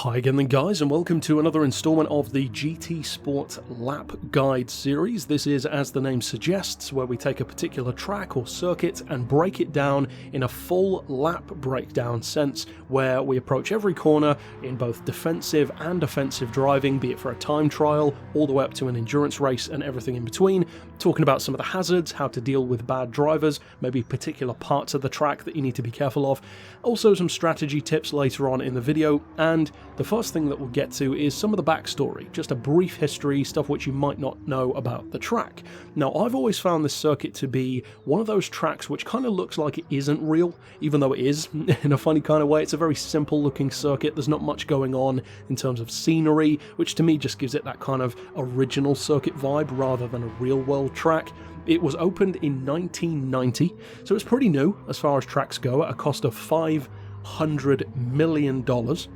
Hi again then guys, and welcome to another installment of the GT Sport Lap Guide series. This is, as the name suggests, where we take a particular track or circuit and break it down in a full lap breakdown sense, where we approach every corner in both defensive and offensive driving, be it for a time trial, all the way up to an endurance race and everything in between, talking about some of the hazards, how to deal with bad drivers, maybe particular parts of the track that you need to be careful of, also some strategy tips later on in the video, and the first thing that we'll get to is some of the backstory, just a brief history, stuff which you might not know about the track. Now, I've always found this circuit to be one of those tracks which kind of looks like it isn't real, even though it is, in a funny kind of way. It's a very simple looking circuit, there's not much going on in terms of scenery, which to me just gives it that kind of original circuit vibe rather than a real world track. It was opened in 1990, so it's pretty new as far as tracks go, at a cost of $500 million,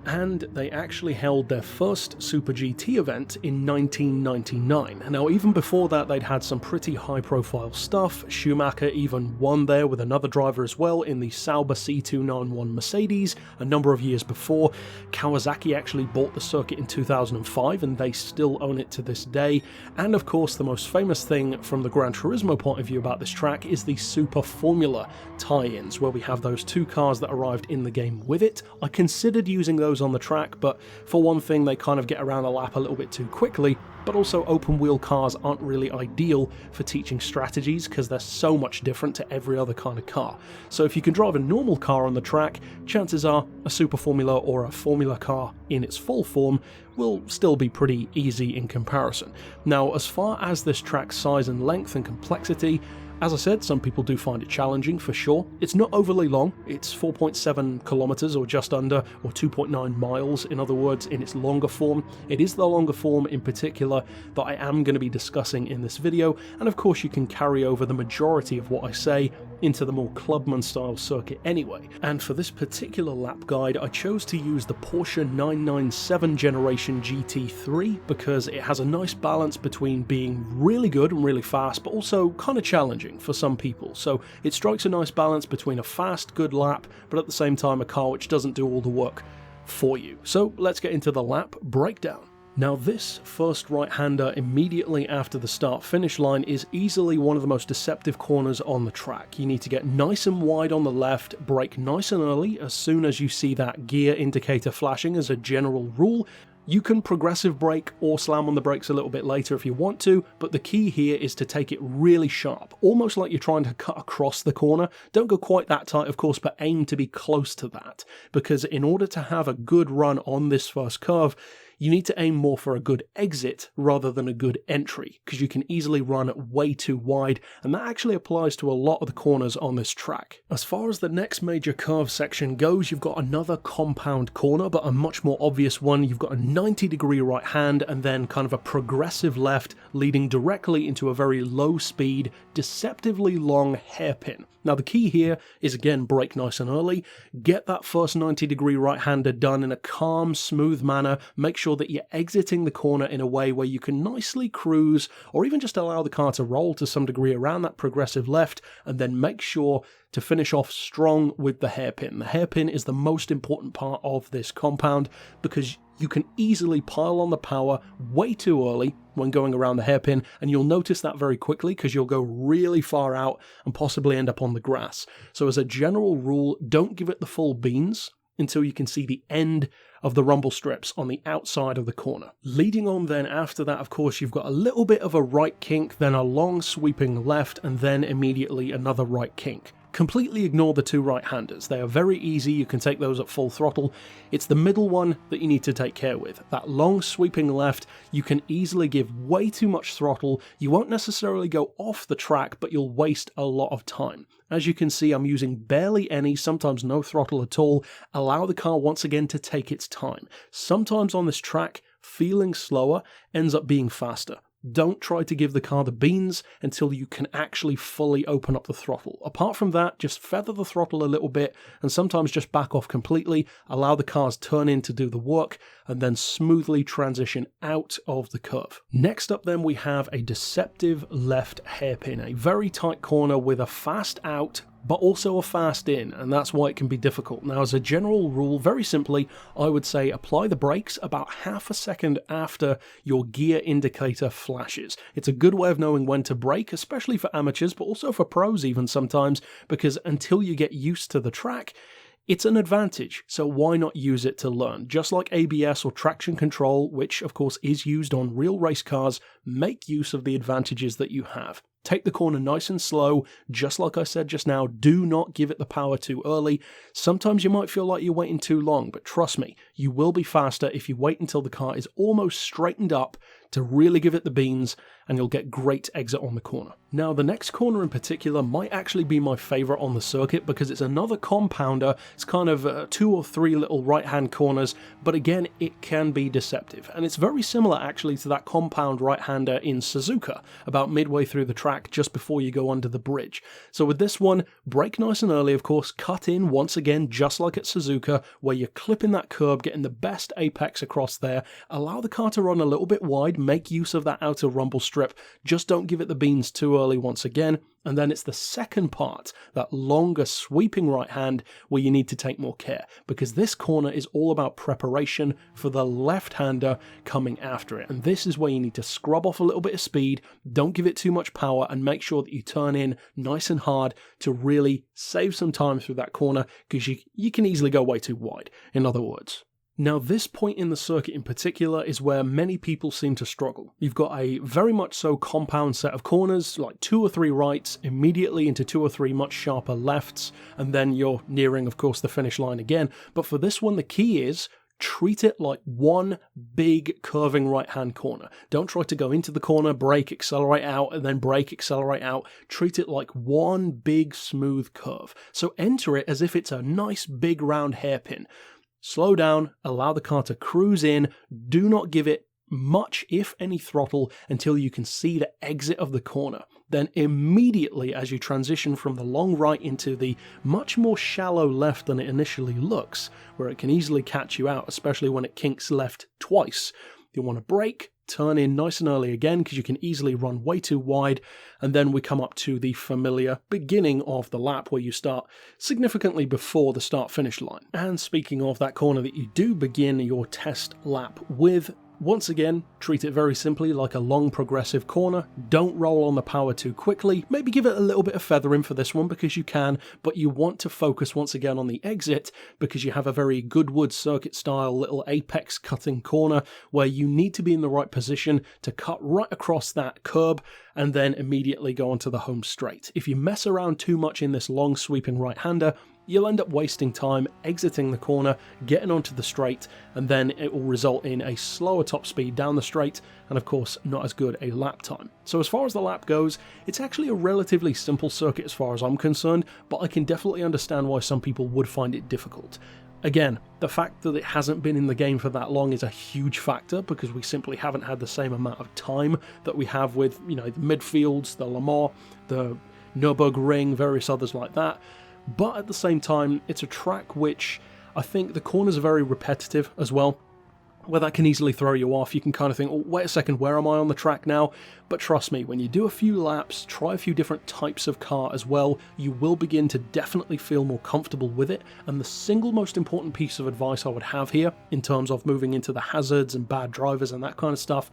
and they actually held their first Super GT event in 1999. Now, even before that, they'd had some pretty high-profile stuff. Schumacher even won there with another driver as well in the Sauber C291 Mercedes a number of years before. Kawasaki actually bought the circuit in 2005, and they still own it to this day. And of course, the most famous thing from the Gran Turismo point of view about this track is the Super Formula tie-ins, where we have those two cars that arrived in the game with it. I considered using those on the track, but for one thing, they kind of get around a lap a little bit too quickly, but also open wheel cars aren't really ideal for teaching strategies because they're so much different to every other kind of car. So if you can drive a normal car on the track, chances are a Super Formula or a Formula car in its full form will still be pretty easy in comparison. Now, as far as this track's size and length and complexity, as I said, some people do find it challenging for sure. It's not overly long, it's 4.7 kilometers or just under, or 2.9 miles in other words, in its longer form. It is the longer form in particular that I am going to be discussing in this video, and of course you can carry over the majority of what I say into the more clubman style circuit anyway. And for this particular lap guide, I chose to use the Porsche 997 generation GT3 because it has a nice balance between being really good and really fast, but also kind of challenging for some people. So it strikes a nice balance between a fast, good lap, but at the same time a car which doesn't do all the work for you. So let's get into the lap breakdown. Now, this first right-hander immediately after the start-finish line is easily one of the most deceptive corners on the track. You need to get nice and wide on the left, brake nice and early as soon as you see that gear indicator flashing as a general rule. You can progressive brake or slam on the brakes a little bit later if you want to, but the key here is to take it really sharp, almost like you're trying to cut across the corner. Don't go quite that tight, of course, but aim to be close to that, because in order to have a good run on this first curve, you need to aim more for a good exit rather than a good entry, because you can easily run way too wide, and that actually applies to a lot of the corners on this track. As far as the next major curve section goes, you've got another compound corner, but a much more obvious one. You've got a 90-degree right hand and then kind of a progressive left leading directly into a very low speed, deceptively long hairpin. Now, the key here is, again, brake nice and early, get that first 90-degree right-hander done in a calm, smooth manner, make sure that you're exiting the corner in a way where you can nicely cruise, or even just allow the car to roll to some degree around that progressive left, and then make sure to finish off strong with the hairpin. The hairpin is the most important part of this compound because you can easily pile on the power way too early when going around the hairpin, and you'll notice that very quickly because you'll go really far out and possibly end up on the grass. So as a general rule, don't give it the full beans until you can see the end of the rumble strips on the outside of the corner. Leading on then after that, of course, you've got a little bit of a right kink, then a long sweeping left, and then immediately another right kink. Completely ignore the two right-handers. They are very easy, you can take those at full throttle. It's the middle one that you need to take care with. That long sweeping left, you can easily give way too much throttle. You won't necessarily go off the track, but you'll waste a lot of time. As you can see, I'm using barely any, sometimes no throttle at all. Allow the car once again to take its time. Sometimes on this track, feeling slower ends up being faster. Don't try to give the car the beans until you can actually fully open up the throttle. Apart from that, just feather the throttle a little bit and sometimes just back off completely, allow the cars turn in to do the work, and then smoothly transition out of the curve. Next up then we have a deceptive left hairpin, a very tight corner with a fast out, but also a fast in, and that's why it can be difficult. Now, as a general rule, very simply, I would say apply the brakes about half a second after your gear indicator flashes. It's a good way of knowing when to brake, especially for amateurs, but also for pros even sometimes, because until you get used to the track, it's an advantage, so why not use it to learn? Just like ABS or traction control, which of course is used on real race cars, make use of the advantages that you have. Take the corner nice and slow, just like I said just now, do not give it the power too early. Sometimes you might feel like you're waiting too long, but trust me, you will be faster if you wait until the car is almost straightened up to really give it the beans, and you'll get great exit on the corner. Now, the next corner in particular might actually be my favourite on the circuit because it's another compounder. It's kind of 2 or 3 little right-hand corners, but again, it can be deceptive. And it's very similar actually to that compound right-hander in Suzuka, about midway through the track just before you go under the bridge. So with this one, brake nice and early, of course, cut in once again, just like at Suzuka, where you're clipping that curb, getting the best apex across there, allow the car to run a little bit wide, make use of that outer rumble strip, just don't give it the beans too early once again, and then it's the second part, that longer sweeping right hand, where you need to take more care, because this corner is all about preparation for the left-hander coming after it, and this is where you need to scrub off a little bit of speed, don't give it too much power, and make sure that you turn in nice and hard to really save some time through that corner, because you can easily go way too wide, in other words. Now, this point in the circuit in particular is where many people seem to struggle. You've got a very much so compound set of corners, like 2 or 3 rights, immediately into 2 or 3 much sharper lefts, and then you're nearing, of course, the finish line again. But for this one, the key is treat it like one big curving right-hand corner. Don't try to go into the corner, brake, accelerate out, and then brake, accelerate out. Treat it like one big smooth curve. So enter it as if it's a nice big round hairpin. Slow down, allow the car to cruise in, do not give it much, if any, throttle until you can see the exit of the corner. Then immediately as you transition from the long right into the much more shallow left than it initially looks, where it can easily catch you out, especially when it kinks left twice, you'll want to brake, turn in nice and early again because you can easily run way too wide, and then we come up to the familiar beginning of the lap where you start significantly before the start-finish line. And speaking of that corner that you do begin your test lap with, once again, treat it very simply like a long progressive corner. Don't roll on the power too quickly. Maybe give it a little bit of feathering for this one because you can, but you want to focus once again on the exit because you have a very Goodwood circuit style little apex cutting corner where you need to be in the right position to cut right across that curb and then immediately go onto the home straight. If you mess around too much in this long sweeping right-hander, you'll end up wasting time exiting the corner, getting onto the straight, and then it will result in a slower top speed down the straight, and of course not as good a lap time. So as far as the lap goes, it's actually a relatively simple circuit as far as I'm concerned, but I can definitely understand why some people would find it difficult. Again, the fact that it hasn't been in the game for that long is a huge factor because we simply haven't had the same amount of time that we have with, the midfields, the Le Mans, the Nürburgring, various others like that. But at the same time, it's a track which I think the corners are very repetitive as well, where that can easily throw you off. You can kind of think, oh, wait a second, where am I on the track now? But trust me, when you do a few laps, try a few different types of car as well, you will begin to definitely feel more comfortable with it. And the single most important piece of advice I would have here, in terms of moving into the hazards and bad drivers and that kind of stuff,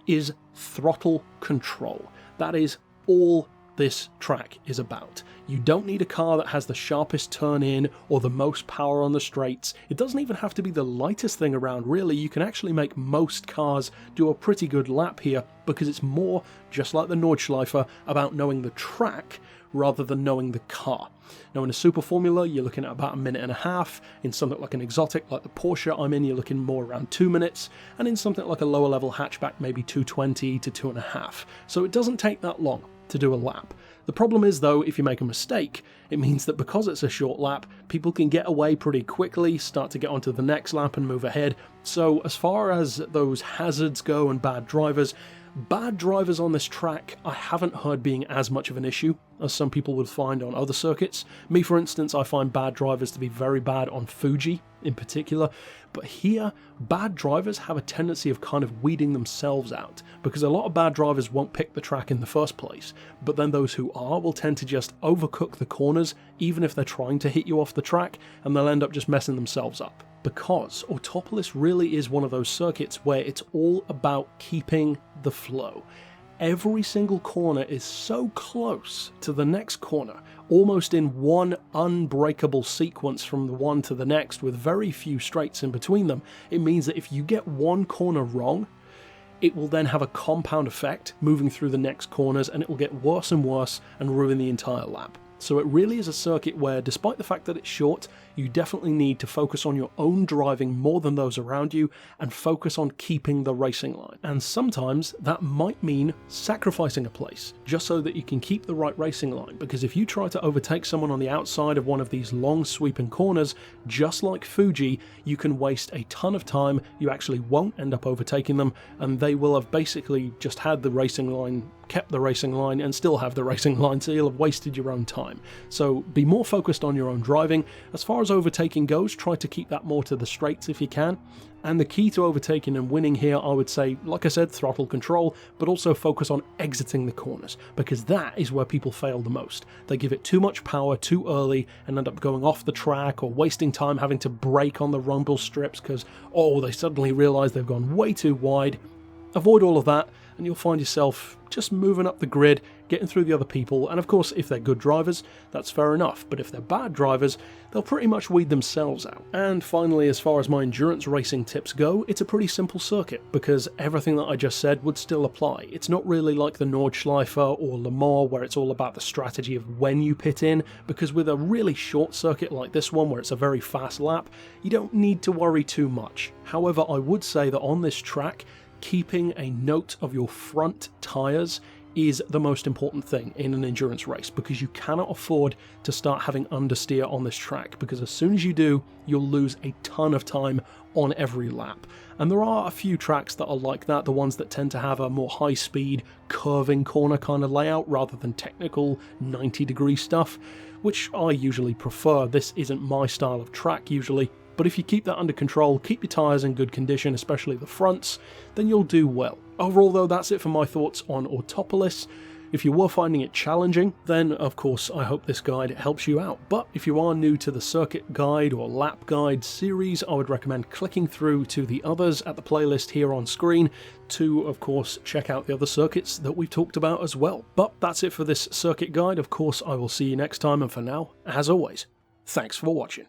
is throttle control. That is all this track is about. You don't need a car that has the sharpest turn in or the most power on the straights. It doesn't even have to be the lightest thing around, really. You can actually make most cars do a pretty good lap here because it's more, just like the Nordschleife, about knowing the track rather than knowing the car. Now in a Super Formula, you're looking at about 1.5 minutes. In something like an exotic like the Porsche I'm in, you're looking more around 2 minutes. And in something like a lower level hatchback, maybe 2:20 to 2.5. So it doesn't take that long to do a lap. The problem is though, if you make a mistake, it means that because it's a short lap, people can get away pretty quickly, start to get onto the next lap and move ahead. So as far as those hazards go and bad drivers, Bad drivers on this track I haven't heard being as much of an issue as some people would find on other circuits. Me, for instance, I find bad drivers to be very bad on Fuji in particular, but here, bad drivers have a tendency of kind of weeding themselves out, because a lot of bad drivers won't pick the track in the first place, but then those who are will tend to just overcook the corners, even if they're trying to hit you off the track, and they'll end up just messing themselves up. Because Autopolis really is one of those circuits where it's all about keeping the flow. Every single corner is so close to the next corner, almost in one unbreakable sequence from the one to the next with very few straights in between them. It means that if you get one corner wrong, it will then have a compound effect moving through the next corners, and it will get worse and worse and ruin the entire lap. So it really is a circuit where, despite the fact that it's short, you definitely need to focus on your own driving more than those around you, and focus on keeping the racing line. And sometimes that might mean sacrificing a place, just so that you can keep the right racing line, because if you try to overtake someone on the outside of one of these long sweeping corners, just like Fuji, you can waste a ton of time, you actually won't end up overtaking them, and they will have basically just had the racing line, kept the racing line, and still have the racing line, so you'll have wasted your own time. So be more focused on your own driving. As far as overtaking goes, try to keep that more to the straights if you can. And the key to overtaking and winning here, I would say, like I said, throttle control, but also focus on exiting the corners, because that is where people fail the most. They give it too much power too early and end up going off the track or wasting time having to brake on the rumble strips because, oh, they suddenly realise they've gone way too wide. Avoid all of that, and you'll find yourself just moving up the grid, getting through the other people, and of course if they're good drivers, that's fair enough, but if they're bad drivers, they'll pretty much weed themselves out. And finally, as far as my endurance racing tips go, it's a pretty simple circuit, because everything that I just said would still apply. It's not really like the Nordschleife or Le Mans where it's all about the strategy of when you pit in, because with a really short circuit like this one where it's a very fast lap, you don't need to worry too much. However, I would say that on this track, keeping a note of your front tyres is the most important thing in an endurance race, because you cannot afford to start having understeer on this track, because as soon as you do, you'll lose a ton of time on every lap. And there are a few tracks that are like that, the ones that tend to have a more high-speed, curving corner kind of layout rather than technical 90-degree stuff, which I usually prefer. This isn't my style of track usually. But if you keep that under control, keep your tyres in good condition, especially the fronts, then you'll do well. Overall though, that's it for my thoughts on Autopolis. If you were finding it challenging, then of course I hope this guide helps you out. But if you are new to the circuit guide or lap guide series, I would recommend clicking through to the others at the playlist here on screen to, of course, check out the other circuits that we've talked about as well. But that's it for this circuit guide. Of course, I will see you next time, and for now, as always, thanks for watching.